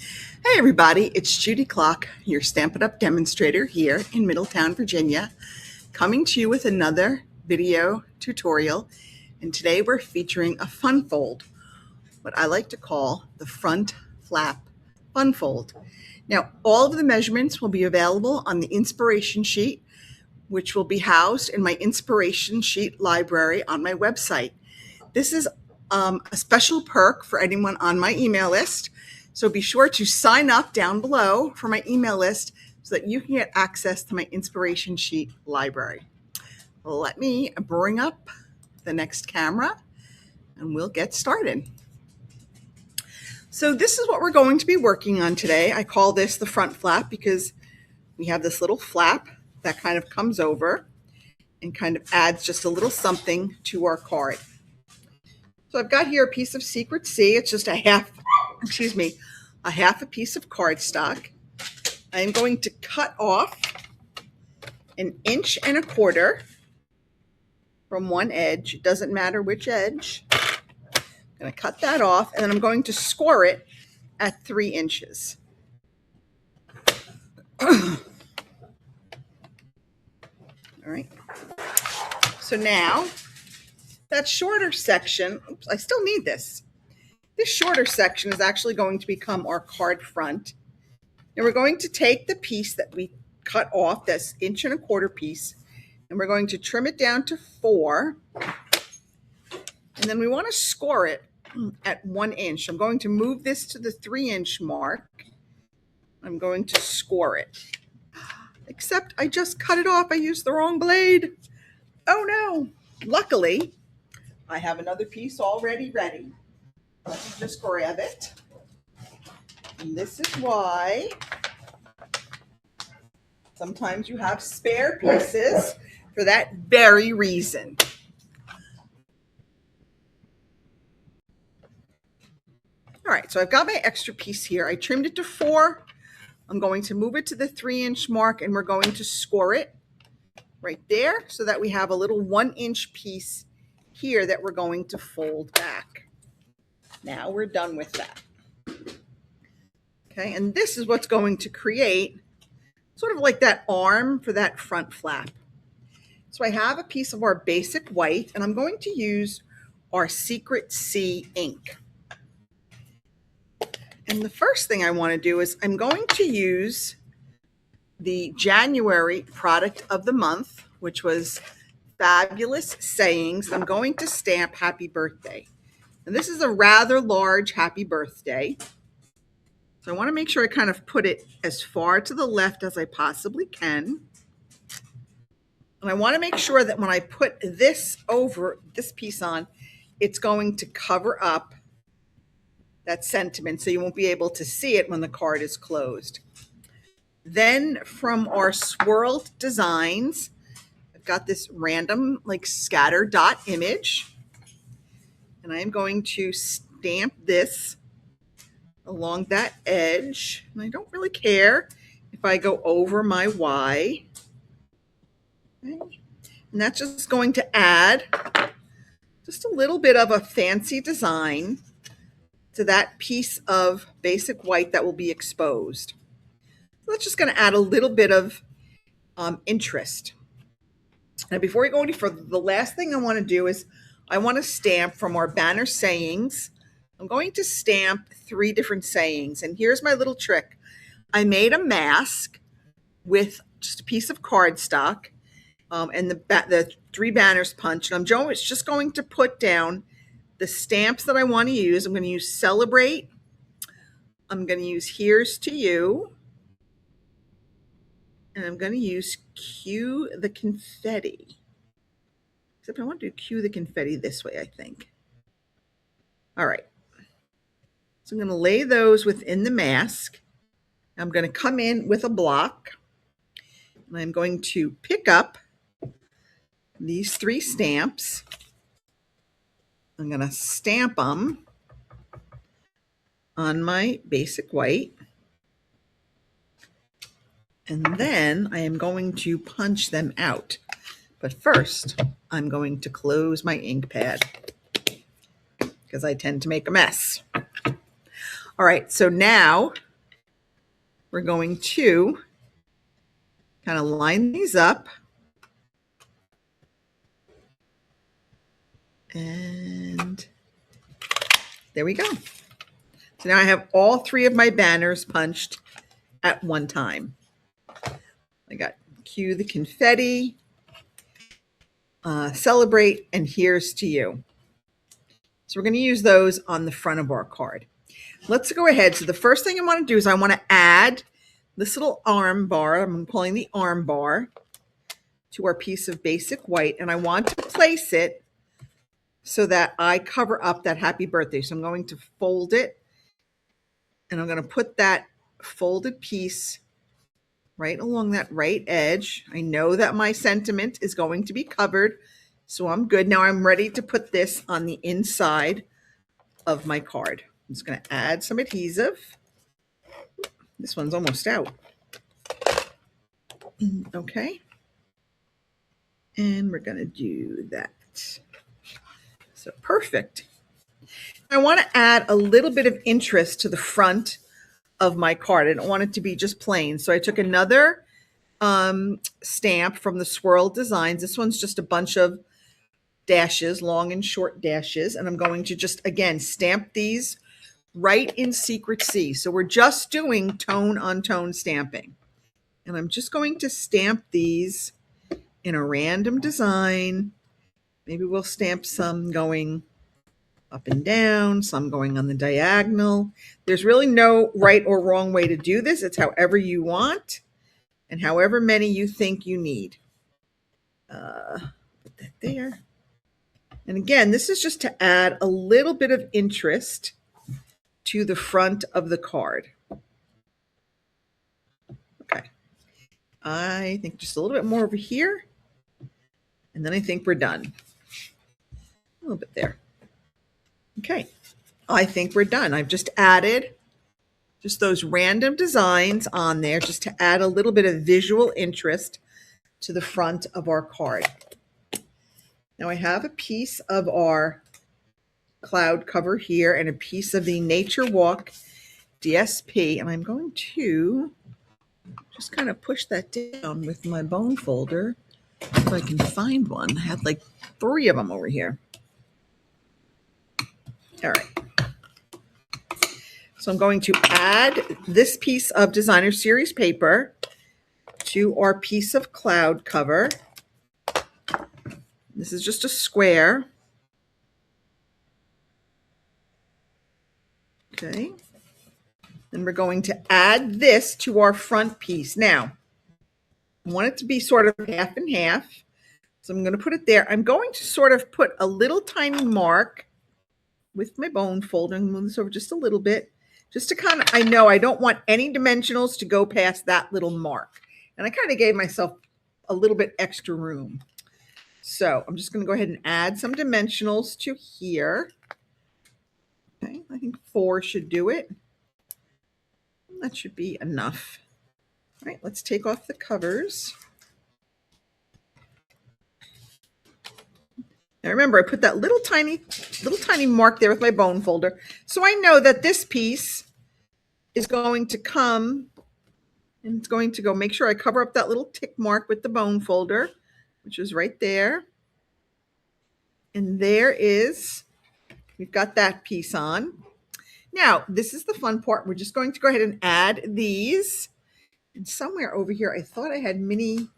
Hey everybody, it's Judy Clock, your Stampin' Up! Demonstrator here in Middletown, Virginia, coming to you with another video tutorial. And today we're featuring a fun fold, what I like to call the front flap fun fold. Now, all of the measurements will be available on the inspiration sheet, which will be housed in my inspiration sheet library on my website. This is a special perk for anyone on my email list. So be sure to sign up down below for my email list so that you can get access to my inspiration sheet library. Let me bring up the next camera and we'll get started. So this is what we're going to be working on today. I call this the front flap because we have this little flap that kind of comes over and kind of adds just a little something to our card. So I've got here a piece of Secret C. It's just a half a piece of cardstock. I'm going to cut off 1.25 inches from one edge. It doesn't matter which edge. I'm going to cut that off, and then I'm going to score it at 3 inches. All right. So now that shorter section, oops, I still need this. This shorter section is actually going to become our card front. And we're going to take the piece that we cut off, this 1.25 inch piece, and we're going to trim it down to 4. And then we want to score it at 1 inch. I'm going to move this to the 3-inch mark. I'm going to score it. Except I just cut it off. I used the wrong blade. Oh no. Luckily, I have another piece already ready. Let me just grab it. And this is why sometimes you have spare pieces for that very reason. All right, so I've got my extra piece here. I trimmed it to 4. I'm going to move it to the 3-inch mark and we're going to score it right there so that we have a little 1-inch piece here that we're going to fold back. Now we're done with that. Okay, and this is what's going to create sort of like that arm for that front flap. So I have a piece of our basic white, and I'm going to use our Secret C ink. And the first thing I want to do is I'm going to use the January product of the month, which was Fabulous Sayings. I'm going to stamp Happy Birthday. And this is a rather large happy birthday. So I want to make sure I kind of put it as far to the left as I possibly can. And I want to make sure that when I put this over, this piece on, it's going to cover up that sentiment so you won't be able to see it when the card is closed. Then from our swirled designs, I've got this random like scatter dot image. And I am going to stamp this along that edge. And I don't really care if I go over my Y. Okay. And that's just going to add just a little bit of a fancy design to that piece of basic white that will be exposed. So that's just going to add a little bit of interest. Now, before we go any further, the last thing I want to do is I want to stamp from our banner sayings. I'm going to stamp 3 different sayings. And here's my little trick. I made a mask with just a piece of cardstock and the 3 banners punched. And I'm just going to put down the stamps that I want to use. I'm going to use Celebrate. I'm going to use Here's to You. And I'm going to use Cue the Confetti. Except I want to do Cue the Confetti this way, I think. All right. So I'm going to lay those within the mask. I'm going to come in with a block. And I'm going to pick up these 3 stamps. I'm going to stamp them on my basic white. And then I am going to punch them out. But first, I'm going to close my ink pad because I tend to make a mess. All right, so now we're going to kind of line these up. And there we go. So now I have all three of my banners punched at one time. I got cue the confetti, celebrate, and here's to you. So we're going to use those on the front of our card. Let's go ahead. So the first thing I want to do is I want to add this little arm bar. I'm calling the arm bar to our piece of basic white. And I want to place it so that I cover up that happy birthday. So I'm going to fold it. And I'm going to put that folded piece right along that right edge. I know that my sentiment is going to be covered. So I'm good. Now I'm ready to put this on the inside of my card. I'm just going to add some adhesive. This one's almost out. Okay. And we're going to do that. So perfect. I want to add a little bit of interest to the front of my card. I don't want it to be just plain. So I took another stamp from the Swirl Designs. This one's just a bunch of dashes, long and short dashes. And I'm going to just, again, stamp these right in Secret C. So we're just doing tone on tone stamping. And I'm just going to stamp these in a random design. Maybe we'll stamp some going up and down, some going on the diagonal. There's really no right or wrong way to do this. It's however you want and however many you think you need. Put that there. And again, this is just to add a little bit of interest to the front of the card. Okay. I think just a little bit more over here. And then I think we're done. A little bit there. Okay. I think we're done. I've just added just those random designs on there just to add a little bit of visual interest to the front of our card. Now I have a piece of our cloud cover here and a piece of the Nature Walk DSP, and I'm going to just kind of push that down with my bone folder if I can find one. I had like 3 of them over here. All right. So I'm going to add this piece of Designer Series paper to our piece of cloud cover. This is just a square. Okay. Then we're going to add this to our front piece. Now, I want it to be sort of half and half. So I'm going to put it there. I'm going to sort of put a little tiny mark with my bone folder and move this over just a little bit. Just to kind of, I know I don't want any dimensionals to go past that little mark. And I kind of gave myself a little bit extra room. So I'm just going to go ahead and add some dimensionals to here. Okay, I think 4 should do it. That should be enough. All right, let's take off the covers. Now remember, I put that little tiny mark there with my bone folder. So I know that this piece is going to come and it's going to go, make sure I cover up that little tick mark with the bone folder, which is right there. And there is, we've got that piece on. Now, this is the fun part. We're just going to go ahead and add these. And somewhere over here, I thought I had mini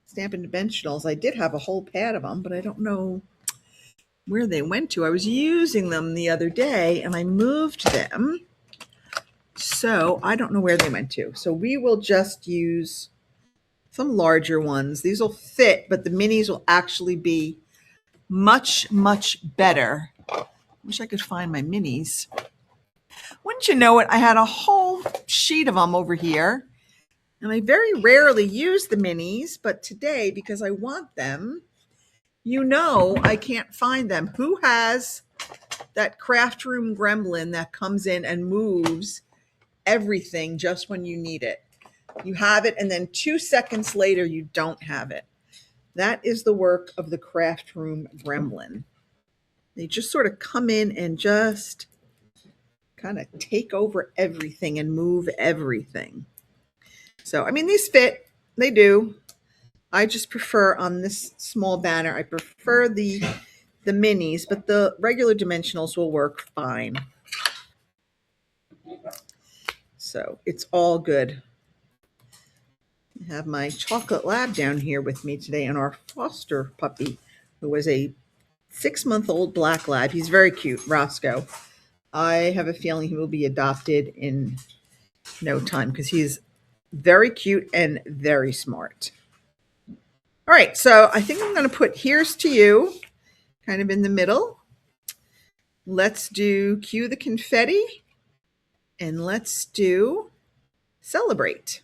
Stampin' Dimensionals. I did have a whole pad of them, but I don't know where they went to. I was using them the other day and I moved them. So I don't know where they went to. So we will just use some larger ones. These will fit, but the minis will actually be much, much better. Wish I could find my minis. Wouldn't you know it, I had a whole sheet of them over here. And I very rarely use the minis, but today, because I want them, you know I can't find them. Who has that craft room gremlin that comes in and moves everything just when you need it? You have it, and then 2 seconds later, you don't have it. That is the work of the craft room gremlin. They just sort of come in and just kind of take over everything and move everything. So, I mean, these fit, they do. I just prefer on this small banner, I prefer the minis, but the regular dimensionals will work fine. So it's all good. I have my chocolate lab down here with me today and our foster puppy, who was a 6-month-old black lab. He's very cute, Roscoe. I have a feeling he will be adopted in no time because he's very cute and very smart. All right, so I think I'm going to put Here's to You kind of in the middle. Let's do Cue the Confetti, and let's do Celebrate.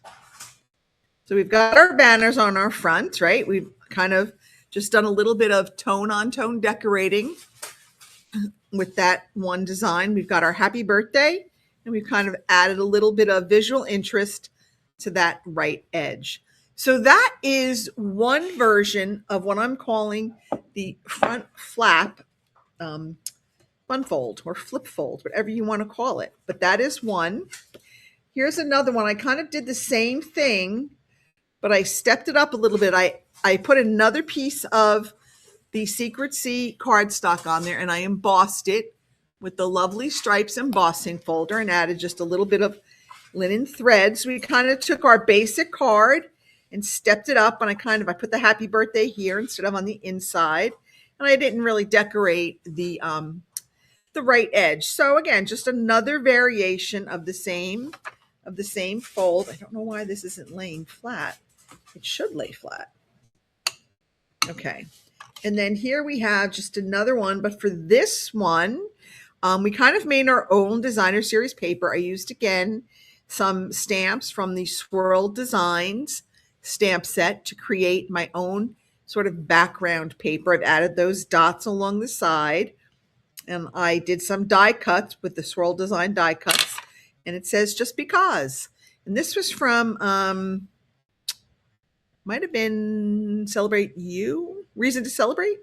So we've got our banners on our front, right? We've kind of just done a little bit of tone-on-tone decorating with that one design. We've got our happy birthday, and we've kind of added a little bit of visual interest to that right edge. So that is one version of what I'm calling the front flap fun fold or flip fold, whatever you want to call it. But that is one. Here's another one. I kind of did the same thing, but I stepped it up a little bit. I put another piece of the Secret Sea cardstock on there, and I embossed it with the lovely Stripes embossing folder and added just a little bit of linen thread. So we kind of took our basic card and stepped it up, and I put the happy birthday here instead of on the inside, and I didn't really decorate the right edge. So again, just another variation of the same fold. I don't know why this isn't laying flat. It should lay flat. Okay. And then here we have just another one, but for this one, we kind of made our own designer series paper. I used, again, some stamps from the Swirl Designs stamp set to create my own sort of background paper. I've added those dots along the side, and I did some die cuts with the Swirl Design die cuts, and it says Just Because. And this was from, might have been Celebrate You? Reason to Celebrate?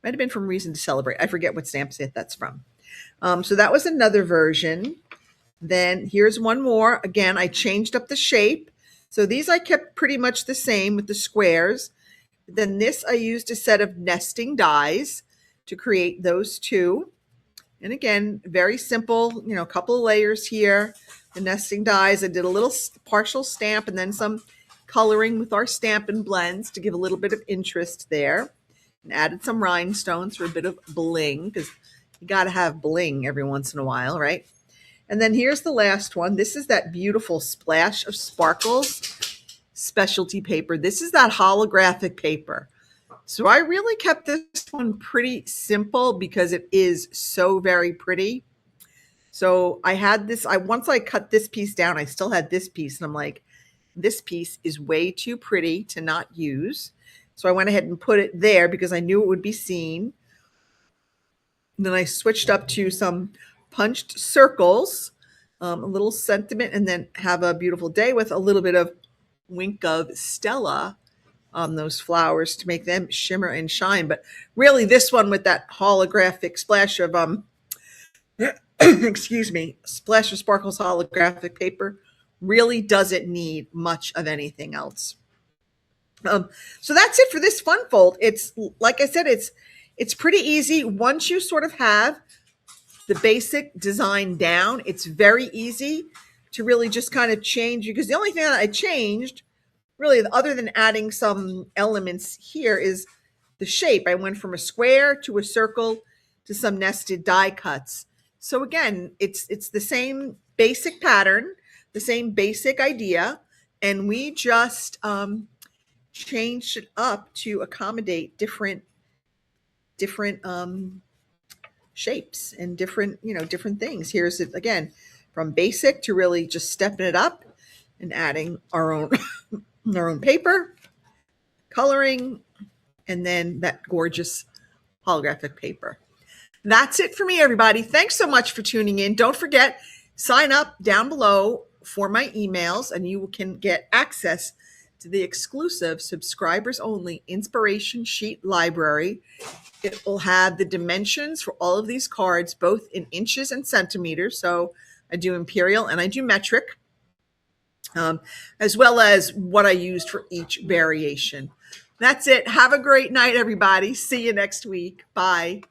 Might have been from Reason to Celebrate. I forget what stamp set that's from. So that was another version. Then here's one more. Again, I changed up the shape. So these I kept pretty much the same with the squares. Then this I used a set of nesting dies to create those two. And again, very simple, a couple of layers here. The nesting dies, I did a little partial stamp and then some coloring with our Stampin' Blends to give a little bit of interest there. And added some rhinestones for a bit of bling, because you got to have bling every once in a while, right? And then here's the last one. This is that beautiful Splash of Sparkles specialty paper. This is that holographic paper. So I really kept this one pretty simple because it is so very pretty. So I had this, once I cut this piece down, I still had this piece, and I'm like, this piece is way too pretty to not use. So I went ahead and put it there because I knew it would be seen. And then I switched up to some punched circles, a little sentiment, and then Have a Beautiful Day with a little bit of wink of Stella on those flowers to make them shimmer and shine. But really this one with that holographic splash of, excuse me, Splash of Sparkles holographic paper really doesn't need much of anything else. So that's it for this fun fold. It's, like I said, it's pretty easy. Once you sort of have the basic design down, it's very easy to really just kind of change, because the only thing that I changed really, other than adding some elements here, is the shape. I went from a square to a circle to some nested die cuts. So again, it's the same basic pattern, the same basic idea, and we just changed it up to accommodate different shapes and different things. Here's it again, from basic to really just stepping it up and adding our own our own paper, coloring, and then that gorgeous holographic paper. That's it for me, everybody. Thanks so much for tuning in. Don't forget, sign up down below for my emails, and you can get access to the exclusive subscribers only inspiration sheet library. It will have the dimensions for all of these cards, both in inches and centimeters. So I do imperial and I do metric, as well as what I used for each variation. That's it. Have a great night, everybody. See you next week. Bye.